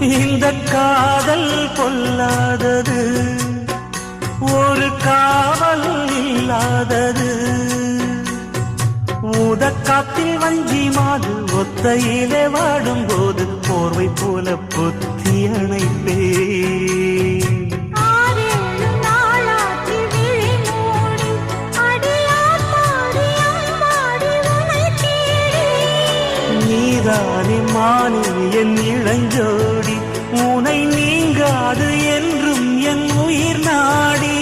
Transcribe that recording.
இந்த காதல் பொல்லாதது, ஒரு காவல் இல்லாதது. ஊதக்காத்தில் வஞ்சி மாது ஒத்தையிலே வாடும் போது போர்வை போல பொத்தி அணைப்பே. நீதானே மானே என் இளஞ்சோடி, உனை நீங்காது என்றும் என் உயிர் நாடி.